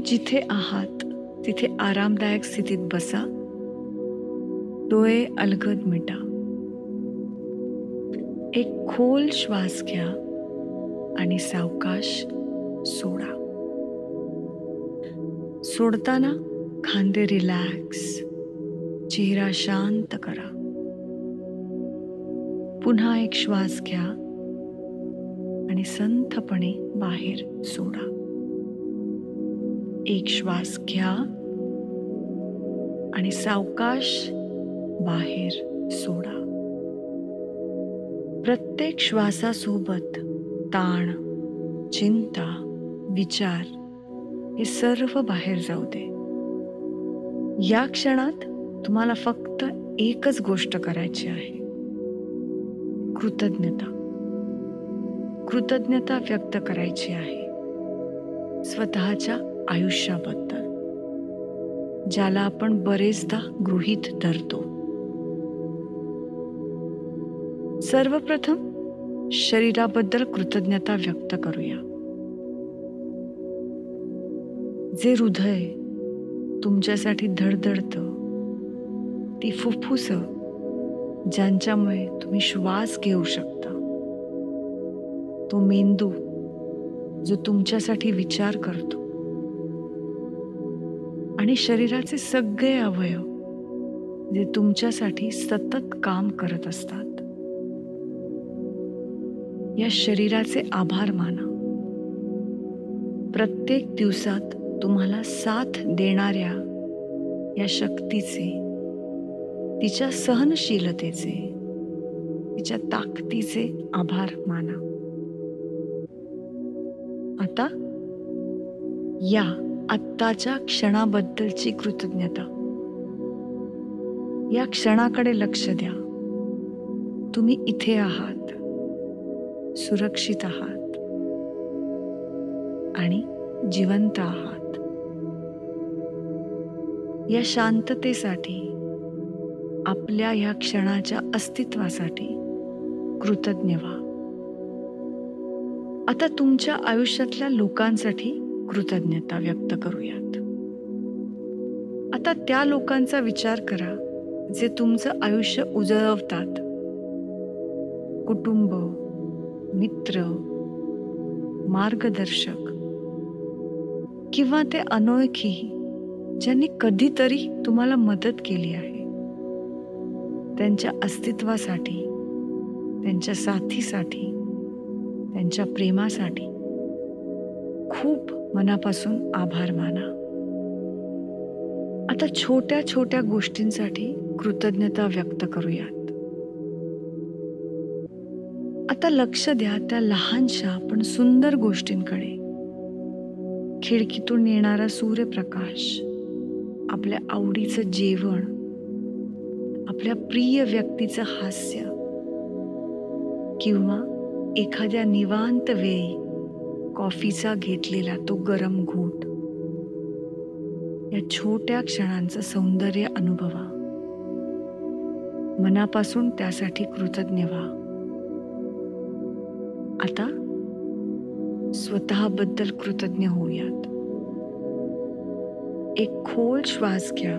जिथे आहात तिथे आरामदायक स्थितीत बसा. डोळे अलगद मिटा. एक खोल श्वास घ्या आणि सावकाश सोडा. सोडताना खांदे रिलॅक्स, चेहरा शांत करा. पुन्हा एक श्वास घ्या आणि संथपणे बाहेर सोडा. एक श्वास घ्या आणि सावकाश बाहेर सोडा. प्रत्येक श्वासासोबत ताण, चिंता, विचार हे सर्व बाहेर जाऊ दे. या क्षणात तुम्हाला फक्त एकच गोष्ट करायची आहे. कृतज्ञता. कृतज्ञता व्यक्त करायची आहे स्वतःच्या आयुष्याबद्दल, ज्याला आपण बरेचदा गृहीत धरतो. सर्वप्रथम शरीराबद्दल कृतज्ञता व्यक्त करूया. जे हृदय तुमच्यासाठी धडधडतं, ती फुफ्फुसं ज्यांच्यामुळे तुम्ही श्वास घेऊ शकता, तो मेंदू जो तुमच्यासाठी विचार करतो, आणि शरीराचे सगळे अवयव जे तुमच्यासाठी सतत काम करत असतात. या शरीराचे आभार माना. प्रत्येक दिवसात तुम्हाला साथ देणाऱ्या या शक्तीचे, तिच्या सहनशीलतेचे, तिच्या ताकदीचे आभार माना. आता या आत्ताच्या क्षणाबद्दलची कृतज्ञता. या क्षणाकडे लक्ष द्या. तुम्ही इथे आहात, सुरक्षित आहात आणि जिवंत आहात. या शांततेसाठी, आपल्या ह्या क्षणाच्या अस्तित्वासाठी कृतज्ञ व्हा. आता तुमच्या आयुष्यातल्या लोकांसाठी कृतज्ञता व्यक्त करूयात. आता त्या लोकांचा विचार करा जे तुमचं आयुष्य उजळवतात. कुटुंब, मित्र, मार्गदर्शक किंवा ते अनोळखी ज्यांनी कधीतरी तुम्हाला मदत केली आहे. त्यांच्या अस्तित्वासाठी, त्यांच्या साथीसाठी, त्यांच्या प्रेमासाठी खूप मनापासून आभार माना. आता छोट्या छोट्या गोष्टींसाठी कृतज्ञता व्यक्त करूयात. आता लक्ष द्या त्या लहानशा पण सुंदर गोष्टींकडे. खिडकीतून येणारा सूर्यप्रकाश, आपल्या आवडीचं जेवण, आपल्या प्रिय व्यक्तीचं हास्य किंवा एखाद्या निवांत वेळी कॉफीचा घेतलेला तो गरम घोट. या छोट्या क्षणांचं सौंदर्य अनुभवा. मनापासून त्यासाठी कृतज्ञ व्हा. आता स्वतःबद्दल कृतज्ञ होऊयात. एक खोल श्वास घ्या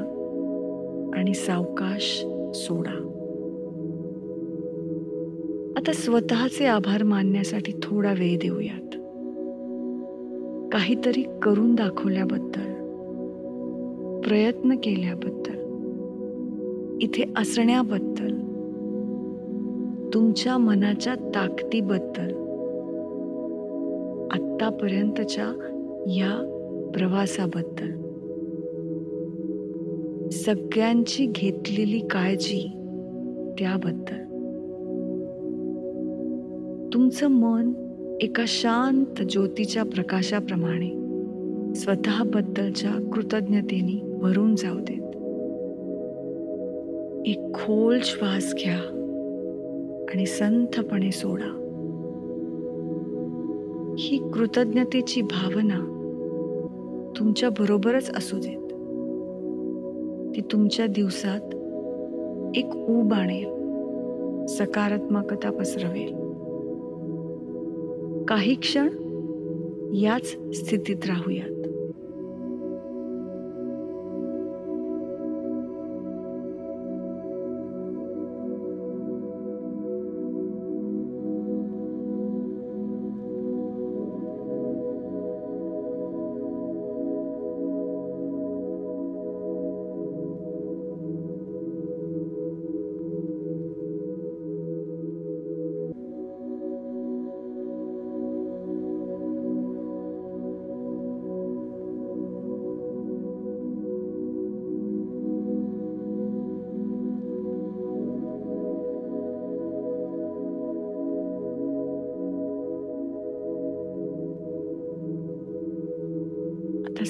आणि सावकाश सोडा. आता स्वतःचे आभार मानण्यासाठी थोडा वेळ देऊयात. काहीतरी करून दाखवल्याबद्दल, प्रयत्न केल्याबद्दल, इथे असण्याबद्दल, तुमच्या मनाच्या ताकदीबद्दल, आत्तापर्यंतच्या या प्रवासाबद्दल, सगळ्यांची घेतलेली काळजी त्याबद्दल. तुमचं मन एका शांत ज्योतीच्या प्रकाशाप्रमाणे स्वतःबद्दलच्या कृतज्ञतेने भरून जाऊ देत. एक खोल श्वास घ्या आणि संथपणे सोडा. ही कृतज्ञतेची भावना तुमच्या बरोबरच असू देत. ती तुमच्या दिवसात एक ऊब आणेल, सकारात्मकता पसरवेल. काही क्षण याच स्थितीत राहूयात.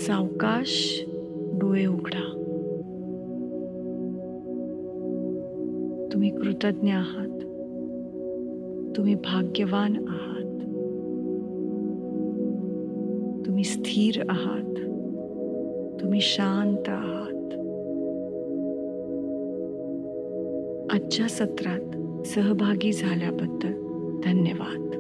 सावकाश डोळे उघडा. तुम्ही कृतज्ञ आहात. तुम्ही भाग्यवान आहात. तुम्ही स्थिर आहात. तुम्ही शांत आहात. आजच्या सत्रात सहभागी झाल्याबद्दल धन्यवाद.